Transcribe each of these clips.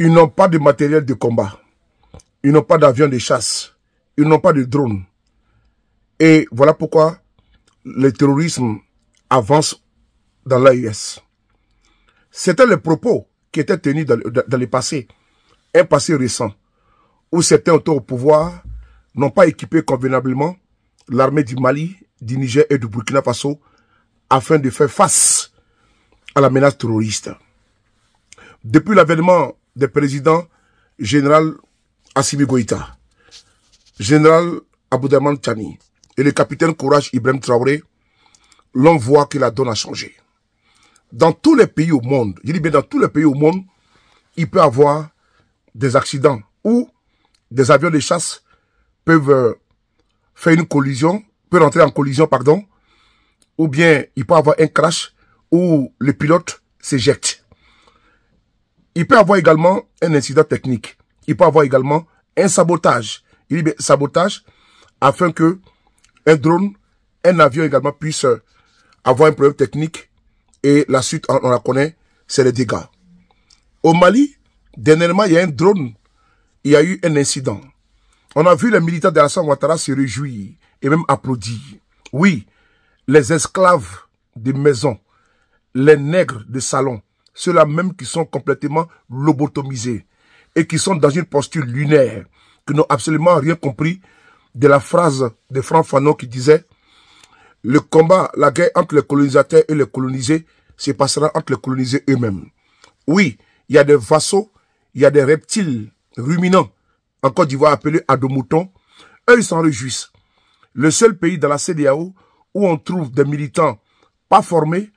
Ils n'ont pas de matériel de combat. Ils n'ont pas d'avion de chasse. Ils n'ont pas de drone. Et voilà pourquoi le terrorisme avance dans l'AES. C'était le propos qui étaient tenus dans le passé. Un passé récent. Où certains autour au pouvoir n'ont pas équipé convenablement l'armée du Mali, du Niger et du Burkina Faso afin de faire face à la menace terroriste. Depuis l'avènement des présidents général Assimi Goïta, général Abdourahmane Tiani et le capitaine Courage Ibrahim Traoré, l'on voit que la donne a changé. Dans tous les pays au monde, je dis bien dans tous les pays au monde, il peut y avoir des accidents où des avions de chasse peuvent faire une collision, peuvent rentrer en collision, pardon, ou bien il peut y avoir un crash où le pilote s'éjecte. Il peut y avoir également un incident technique. Il peut y avoir également un sabotage. Il dit bien sabotage afin que un drone, un avion également puisse avoir un problème technique et la suite, on la connaît, c'est les dégâts. Au Mali, dernièrement, il y a un drone, il y a eu un incident. On a vu les militaires de Alassane Ouattara se réjouir et même applaudir. Oui, les esclaves de maison, les nègres de salon, ceux-là même qui sont complètement lobotomisés et qui sont dans une posture lunaire, qui n'ont absolument rien compris de la phrase de Franck Fanon qui disait « Le combat, la guerre entre les colonisateurs et les colonisés se passera entre les colonisés eux-mêmes. » Oui, il y a des vassaux, il y a des reptiles ruminants en Côte d'Ivoire appelés adomoutons. Eux, ils s'en réjouissent. Le seul pays dans la CEDEAO où on trouve des militants pas formés,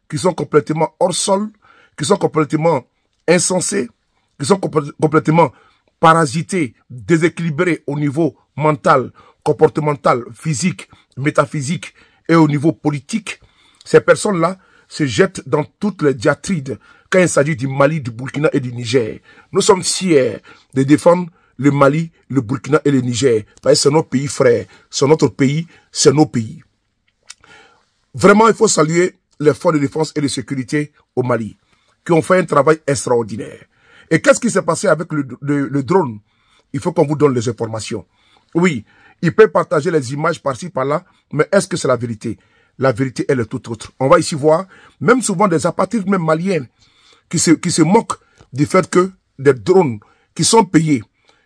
qui sont complètement hors sol, qui sont complètement insensés, qui sont complètement parasités, déséquilibrés au niveau mental, comportemental, physique, métaphysique et au niveau politique. Ces personnes-là se jettent dans toutes les diatribes quand il s'agit du Mali, du Burkina et du Niger. Nous sommes fiers de défendre le Mali, le Burkina et le Niger. Parce que c'est nos pays frères, c'est notre pays, c'est nos pays. Vraiment, il faut saluer les forces de défense et de sécurité au Mali, qui ont fait un travail extraordinaire. Et qu'est-ce qui s'est passé avec le drone? Il faut qu'on vous donne les informations. Oui, il peut partager les images par-ci, par-là, mais est-ce que c'est la vérité? La vérité, elle est tout autre. On va ici voir, même souvent des apatrides, même maliennes, qui se moquent du fait que des drones qui sont payés,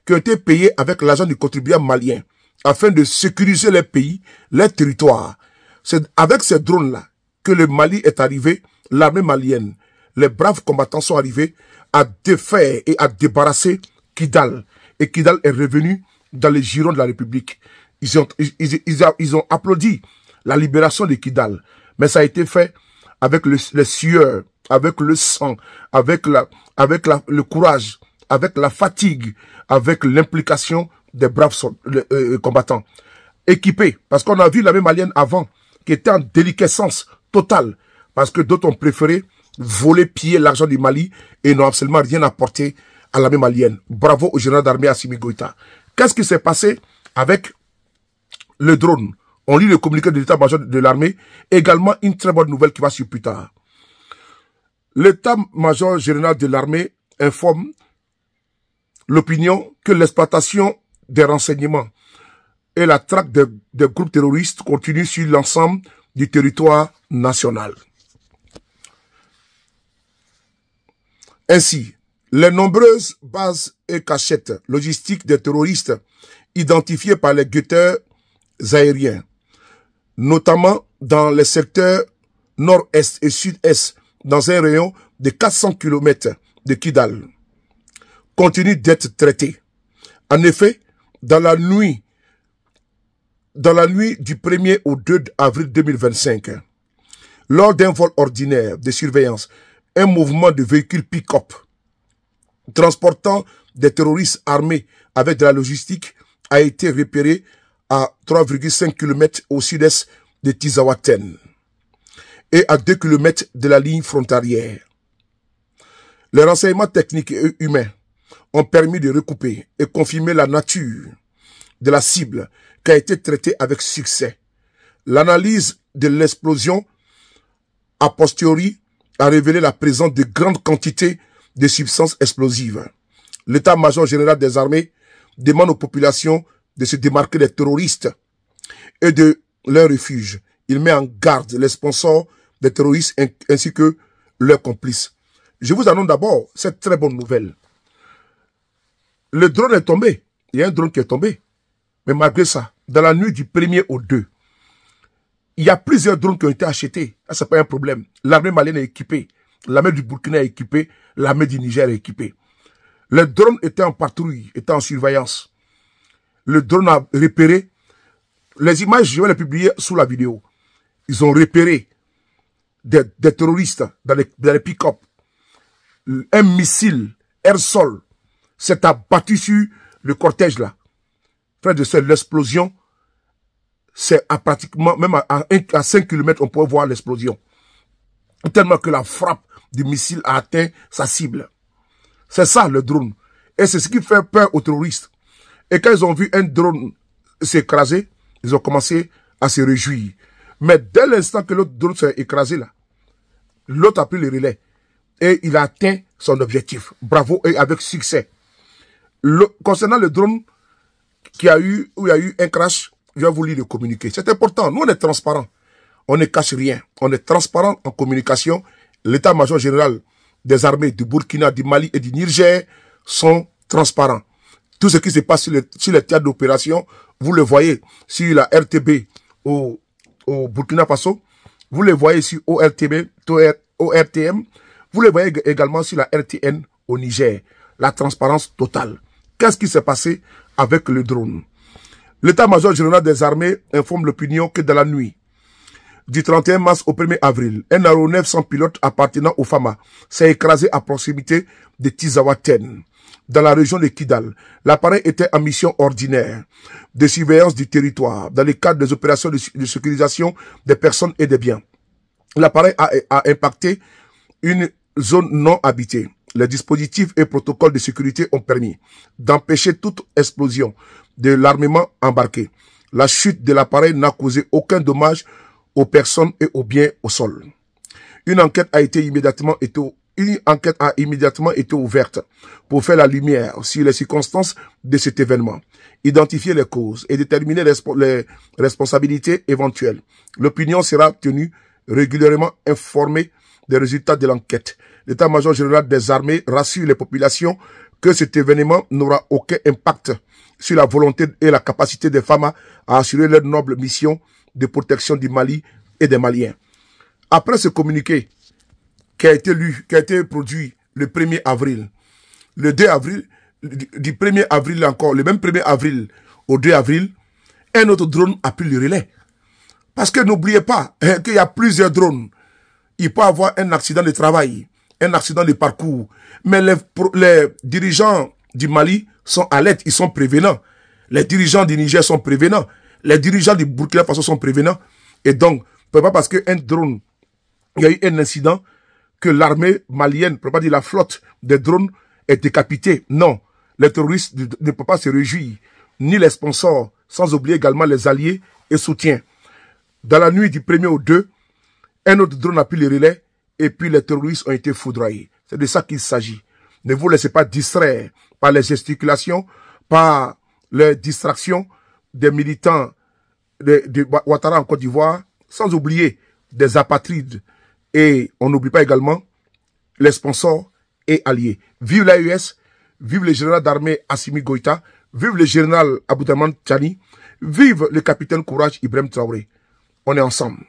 qui ont été payés avec l'argent du contribuable malien, afin de sécuriser les pays, les territoires. C'est avec ces drones-là que le Mali est arrivé, l'armée malienne, les braves combattants sont arrivés à défaire et à débarrasser Kidal. Et Kidal est revenu dans les girons de la République. Ils ont applaudi la libération de Kidal. Mais ça a été fait avec les sueurs, avec le sang, avec le courage, avec la fatigue, avec l'implication des braves combattants. Équipés, parce qu'on a vu l'armée malienne avant, qui était en déliquescence totale, parce que d'autres ont préféré voler, piller l'argent du Mali et n'ont absolument rien apporté à l'armée malienne. Bravo au général d'armée Assimi Goïta. Qu'est-ce qui s'est passé avec le drone? On lit le communiqué de l'état-major de l'armée. Également, une très bonne nouvelle qui va suivre plus tard. L'état-major général de l'armée informe l'opinion que l'exploitation des renseignements et la traque des groupes terroristes continue sur l'ensemble du territoire national. Ainsi, les nombreuses bases et cachettes logistiques des terroristes identifiées par les guetteurs aériens, notamment dans les secteurs nord-est et sud-est, dans un rayon de 400 km de Kidal, continuent d'être traités. En effet, dans la nuit du 1er au 2 avril 2025, lors d'un vol ordinaire de surveillance, un mouvement de véhicules pick-up transportant des terroristes armés avec de la logistique a été repéré à 3,5 km au sud-est de Tizawaten et à 2 km de la ligne frontalière. Les renseignements techniques et humains ont permis de recouper et confirmer la nature de la cible qui a été traitée avec succès. L'analyse de l'explosion a posteriori a révélé la présence de grandes quantités de substances explosives l'état-major général des armées demande aux populations de se démarquer des terroristes et de leur refuge. Il met en garde les sponsors des terroristes ainsi que leurs complices. Je vous annonce d'abord cette très bonne nouvelle. Le drone est tombé. Il y a un drone qui est tombé. Mais malgré ça, dans la nuit du 1er au 2, il y a plusieurs drones qui ont été achetés. Ça, c'est pas un problème. L'armée malienne est équipée. L'armée du Burkina est équipée. L'armée du Niger est équipée. Le drone était en patrouille, était en surveillance. Le drone a repéré. Les images, je vais les publier sous la vidéo. Ils ont repéré des terroristes dans les pick-up. Un missile air-sol s'est abattu sur le cortège là. Frère de soeur, l'explosion, c'est à pratiquement, même à 5 km, on peut voir l'explosion. Tellement que la frappe du missile a atteint sa cible. C'est ça le drone. Et c'est ce qui fait peur aux terroristes. Et quand ils ont vu un drone s'écraser, ils ont commencé à se réjouir. Mais dès l'instant que l'autre drone s'est écrasé là, l'autre a pris le relais. Et il a atteint son objectif. Bravo et avec succès. Concernant le drone où il y a eu un crash, je vais vous lire le communiqué. C'est important. Nous, on est transparent. On ne cache rien. On est transparent en communication. L'état-major général des armées du Burkina, du Mali et du Niger sont transparents. Tout ce qui se passe sur les théâtres d'opération, vous le voyez sur la RTB au Burkina Faso. Vous le voyez sur ORTM. Vous le voyez également sur la RTN au Niger. La transparence totale. Qu'est-ce qui s'est passé avec le drone? L'état-major général des armées informe l'opinion que dans la nuit du 31 mars au 1er avril, un aéronef sans pilote appartenant au FAMA s'est écrasé à proximité de Tizawaten, dans la région de Kidal. L'appareil était en mission ordinaire de surveillance du territoire dans le cadre des opérations de sécurisation des personnes et des biens. L'appareil a impacté une zone non habitée. Les dispositifs et protocoles de sécurité ont permis d'empêcher toute explosion de l'armement embarqué. La chute de l'appareil n'a causé aucun dommage aux personnes et aux biens au sol. Une enquête a immédiatement été ouverte pour faire la lumière sur les circonstances de cet événement, identifier les causes et déterminer les responsabilités éventuelles. L'opinion sera tenue régulièrement informée des résultats de l'enquête. L'état-major général des armées rassure les populations que cet événement n'aura aucun impact sur la volonté et la capacité des FAMA à assurer leur noble mission de protection du Mali et des Maliens. Après ce communiqué qui a été produit le 1er avril, le 2 avril, du 1er avril encore, le même 1er avril au 2 avril, un autre drone a pris le relais. Parce que n'oubliez pas qu'il y a plusieurs drones. Il peut y avoir un accident de travail, un accident de parcours. Mais les dirigeants du Mali sont alertes, ils sont prévenants. Les dirigeants du Niger sont prévenants. Les dirigeants du Burkina Faso sont prévenants. Et donc, pas parce qu'un drone, il y a eu un incident, que l'armée malienne, peut pas dire la flotte des drones, est décapitée. Non, les terroristes ne peuvent pas se réjouir, ni les sponsors, sans oublier également les alliés et soutiens. Dans la nuit du 1er au 2, un autre drone a pris le relais et puis les terroristes ont été foudroyés. C'est de ça qu'il s'agit. Ne vous laissez pas distraire par les gesticulations, par les distractions des militants de Ouattara en Côte d'Ivoire, sans oublier des apatrides. Et on n'oublie pas également les sponsors et alliés. Vive l'AES, vive le général d'armée Assimi Goïta, vive le général Aboudaman Tchani, vive le capitaine Courage Ibrahim Traoré. On est ensemble.